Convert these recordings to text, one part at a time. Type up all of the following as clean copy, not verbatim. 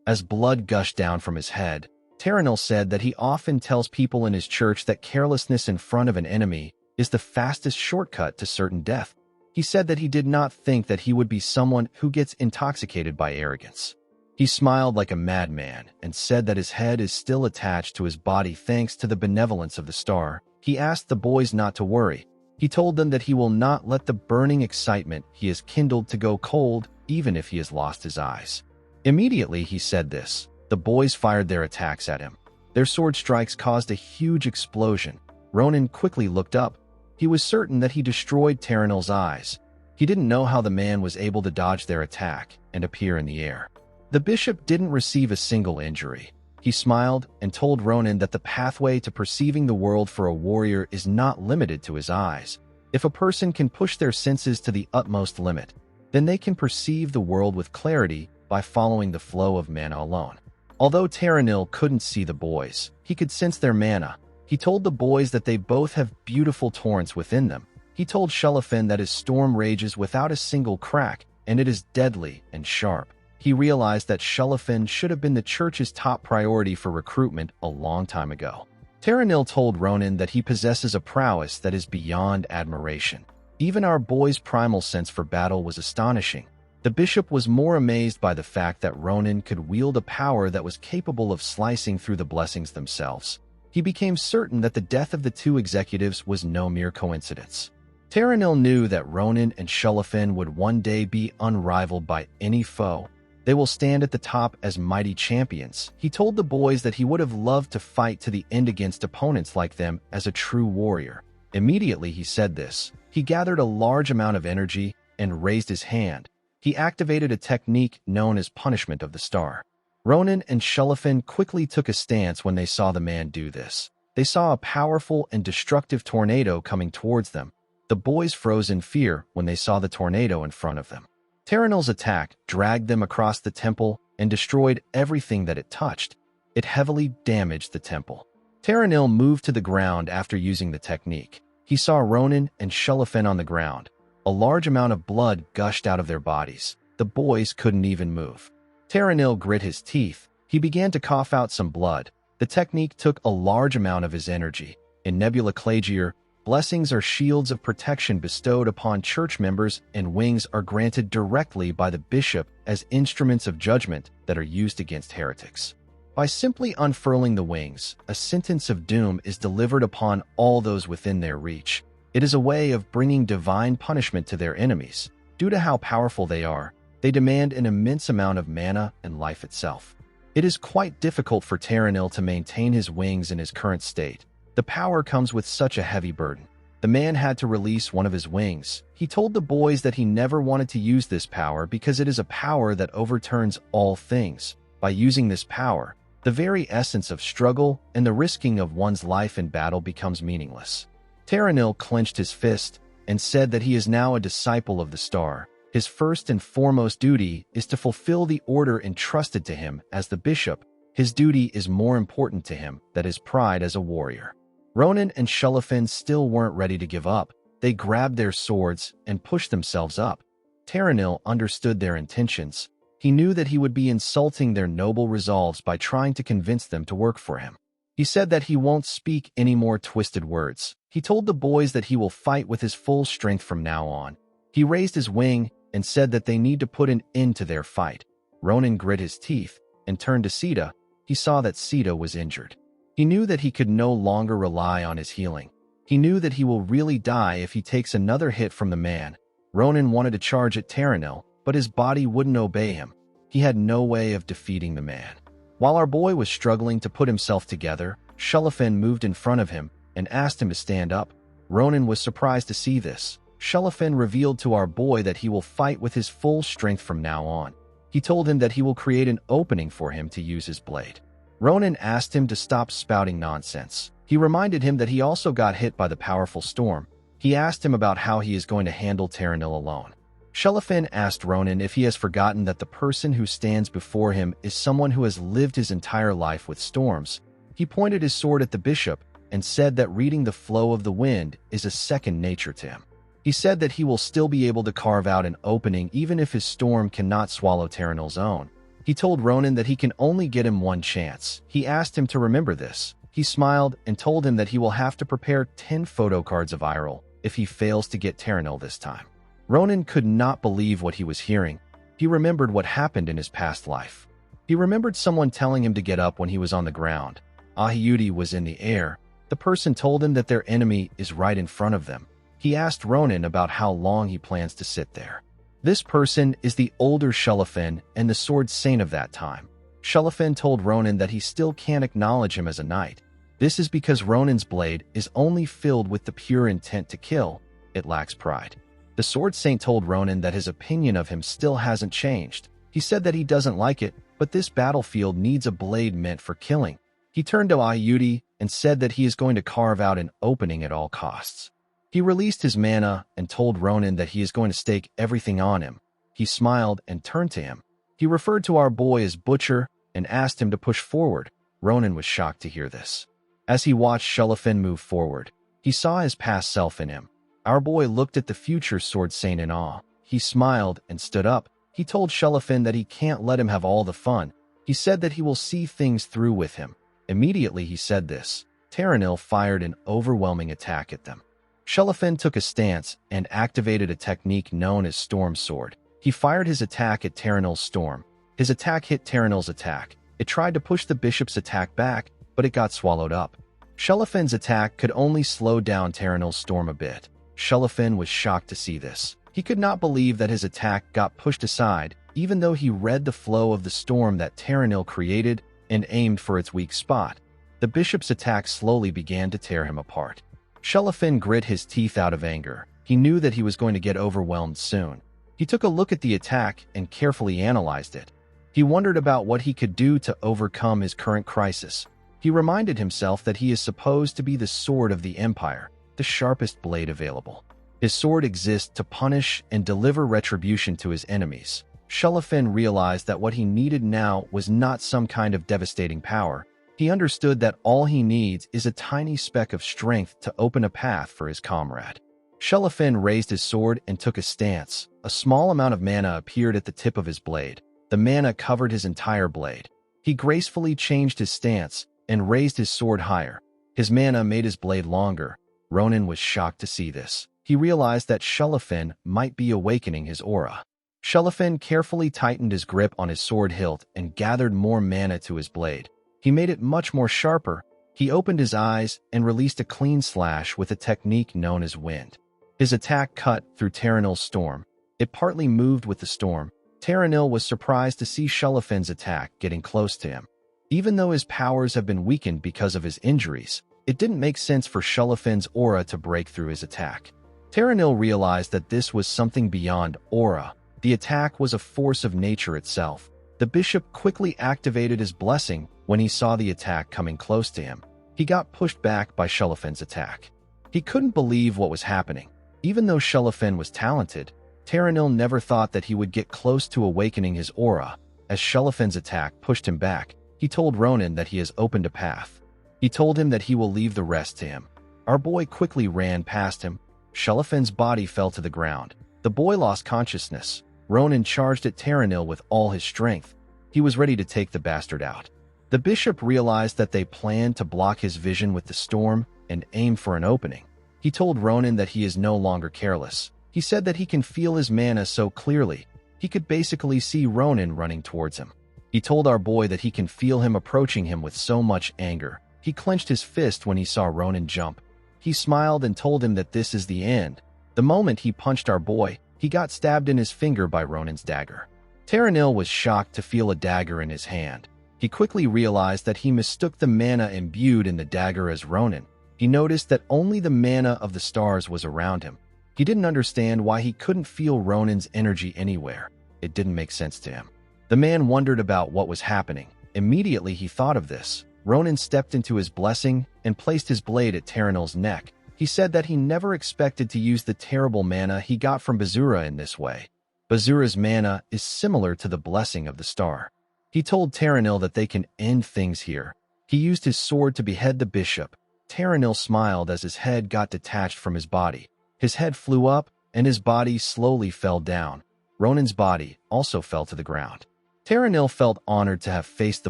As blood gushed down from his head, Terranil said that he often tells people in his church that carelessness in front of an enemy is the fastest shortcut to certain death. He said that he did not think that he would be someone who gets intoxicated by arrogance. He smiled like a madman and said that his head is still attached to his body thanks to the benevolence of the star. He asked the boys not to worry. He told them that he will not let the burning excitement he has kindled to go cold, even if he has lost his eyes. Immediately he said this, the boys fired their attacks at him. Their sword strikes caused a huge explosion. Ronan quickly looked up. He was certain that he destroyed Terranil's eyes. He didn't know how the man was able to dodge their attack and appear in the air. The bishop didn't receive a single injury. He smiled and told Ronan that the pathway to perceiving the world for a warrior is not limited to his eyes. If a person can push their senses to the utmost limit, then they can perceive the world with clarity by following the flow of mana alone. Although Terranil couldn't see the boys, he could sense their mana. He told the boys that they both have beautiful torrents within them. He told Shellofan that his storm rages without a single crack, and it is deadly and sharp. He realized that Shellofan should have been the church's top priority for recruitment a long time ago. Terranil told Ronan that he possesses a prowess that is beyond admiration. Even our boy's primal sense for battle was astonishing. The bishop was more amazed by the fact that Ronan could wield a power that was capable of slicing through the blessings themselves. He became certain that the death of the two executives was no mere coincidence. Terranil knew that Ronan and Shellofan would one day be unrivaled by any foe. They will stand at the top as mighty champions. He told the boys that he would have loved to fight to the end against opponents like them as a true warrior. Immediately he said this, he gathered a large amount of energy and raised his hand. He activated a technique known as punishment of the star. Ronan and Shellofan quickly took a stance when they saw the man do this. They saw a powerful and destructive tornado coming towards them. The boys froze in fear when they saw the tornado in front of them. Terranil's attack dragged them across the temple and destroyed everything that it touched. It heavily damaged the temple. Terranil moved to the ground after using the technique. He saw Ronan and Shellofan on the ground. A large amount of blood gushed out of their bodies. The boys couldn't even move. Terranil grit his teeth. He began to cough out some blood. The technique took a large amount of his energy. In Nebula Clagier, blessings are shields of protection bestowed upon church members, and wings are granted directly by the bishop as instruments of judgment that are used against heretics. By simply unfurling the wings, a sentence of doom is delivered upon all those within their reach. It is a way of bringing divine punishment to their enemies. Due to how powerful they are, they demand an immense amount of mana and life itself. It is quite difficult for Terranil to maintain his wings in his current state. The power comes with such a heavy burden. The man had to release one of his wings. He told the boys that he never wanted to use this power because it is a power that overturns all things. By using this power, the very essence of struggle and the risking of one's life in battle becomes meaningless. Terranil clenched his fist and said that he is now a disciple of the star. His first and foremost duty is to fulfill the order entrusted to him as the bishop. His duty is more important to him than his pride as a warrior. Ronan and Shellofan still weren't ready to give up. They grabbed their swords and pushed themselves up. Terranil understood their intentions. He knew that he would be insulting their noble resolves by trying to convince them to work for him. He said that he won't speak any more twisted words. He told the boys that he will fight with his full strength from now on. He raised his wing and said that they need to put an end to their fight. Ronan grit his teeth and turned to Sita. He saw that Sita was injured. He knew that he could no longer rely on his healing. He knew that he will really die if he takes another hit from the man. Ronan wanted to charge at Terranil, but his body wouldn't obey him. He had no way of defeating the man. While our boy was struggling to put himself together, Shellofan moved in front of him and asked him to stand up. Ronan was surprised to see this. Shellofan revealed to our boy that he will fight with his full strength from now on. He told him that he will create an opening for him to use his blade. Ronan asked him to stop spouting nonsense. He reminded him that he also got hit by the powerful storm. He asked him about how he is going to handle Terranil alone. Shellofan asked Ronan if he has forgotten that the person who stands before him is someone who has lived his entire life with storms. He pointed his sword at the bishop and said that reading the flow of the wind is a second nature to him. He said that he will still be able to carve out an opening even if his storm cannot swallow Terranil's own. He told Ronan that he can only get him one chance. He asked him to remember this. He smiled and told him that he will have to prepare 10 photo cards of Iroh if he fails to get Taranil this time. Ronan could not believe what he was hearing. He remembered what happened in his past life. He remembered someone telling him to get up when he was on the ground. Ahiudi was in the air. The person told him that their enemy is right in front of them. He asked Ronan about how long he plans to sit there. This person is the older Shellofan and the sword saint of that time. Shellofan told Ronan that he still can't acknowledge him as a knight. This is because Ronan's blade is only filled with the pure intent to kill. It lacks pride. The sword saint told Ronan that his opinion of him still hasn't changed. He said that he doesn't like it, but this battlefield needs a blade meant for killing. He turned to Ahiudi and said that he is going to carve out an opening at all costs. He released his mana and told Ronan that he is going to stake everything on him. He smiled and turned to him. He referred to our boy as Butcher and asked him to push forward. Ronan was shocked to hear this. As he watched Shellofan move forward, he saw his past self in him. Our boy looked at the future sword saint in awe. He smiled and stood up. He told Shellofan that he can't let him have all the fun. He said that he will see things through with him. Immediately he said this, Taranil fired an overwhelming attack at them. Shellofan took a stance and activated a technique known as Storm Sword. He fired his attack at Taranil's storm. His attack hit Taranil's attack. It tried to push the bishop's attack back, but it got swallowed up. Shellofan's attack could only slow down Taranil's storm a bit. Shellofan was shocked to see this. He could not believe that his attack got pushed aside, even though he read the flow of the storm that Taranil created and aimed for its weak spot. The bishop's attack slowly began to tear him apart. Shellofan grit his teeth out of anger. He knew that he was going to get overwhelmed soon. He took a look at the attack and carefully analyzed it. He wondered about what he could do to overcome his current crisis. He reminded himself that he is supposed to be the sword of the Empire, the sharpest blade available. His sword exists to punish and deliver retribution to his enemies. Shellofan realized that what he needed now was not some kind of devastating power. He understood that all he needs is a tiny speck of strength to open a path for his comrade. Shellofan raised his sword and took a stance. A small amount of mana appeared at the tip of his blade. The mana covered his entire blade. He gracefully changed his stance and raised his sword higher. His mana made his blade longer. Ronan was shocked to see this. He realized that Shellofan might be awakening his aura. Shellofan carefully tightened his grip on his sword hilt and gathered more mana to his blade. He made it much more sharper. He opened his eyes and released a clean slash with a technique known as wind. His attack cut through Taranil's storm. It partly moved with the storm. Taranil was surprised to see Shellofan's attack getting close to him. Even though his powers have been weakened because of his injuries, it didn't make sense for Shellofan's aura to break through his attack. Taranil realized that this was something beyond aura. The attack was a force of nature itself. The bishop quickly activated his blessing when he saw the attack coming close to him. He got pushed back by Shellofan's attack. He couldn't believe what was happening. Even though Shellofan was talented, Taranil never thought that he would get close to awakening his aura. As Shellofan's attack pushed him back, he told Ronan that he has opened a path. He told him that he will leave the rest to him. Our boy quickly ran past him. Shellofan's body fell to the ground. The boy lost consciousness. Ronan charged at Taranil with all his strength. He was ready to take the bastard out. The bishop realized that they planned to block his vision with the storm and aim for an opening. He told Ronan that he is no longer careless. He said that he can feel his mana so clearly, he could basically see Ronan running towards him. He told our boy that he can feel him approaching him with so much anger. He clenched his fist when he saw Ronan jump. He smiled and told him that this is the end. The moment he punched our boy, he got stabbed in his finger by Ronan's dagger. Taranil was shocked to feel a dagger in his hand. He quickly realized that he mistook the mana imbued in the dagger as Ronan. He noticed that only the mana of the stars was around him. He didn't understand why he couldn't feel Ronan's energy anywhere. It didn't make sense to him. The man wondered about what was happening. Immediately he thought of this. Ronan stepped into his blessing and placed his blade at Taranil's neck. He said that he never expected to use the terrible mana he got from Bazura in this way. Bazura's mana is similar to the blessing of the star. He told Taranil that they can end things here. He used his sword to behead the bishop. Taranil smiled as his head got detached from his body. His head flew up, and his body slowly fell down. Ronan's body also fell to the ground. Taranil felt honored to have faced the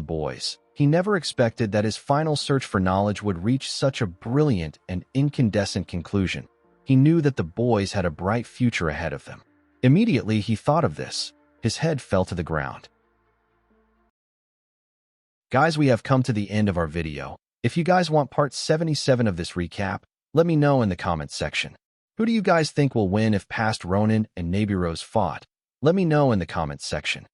boys. He never expected that his final search for knowledge would reach such a brilliant and incandescent conclusion. He knew that the boys had a bright future ahead of them. Immediately he thought of this. His head fell to the ground. Guys, we have come to the end of our video. If you guys want part 77 of this recap, let me know in the comments section. Who do you guys think will win if past Ronin and Nebiros fought? Let me know in the comments section.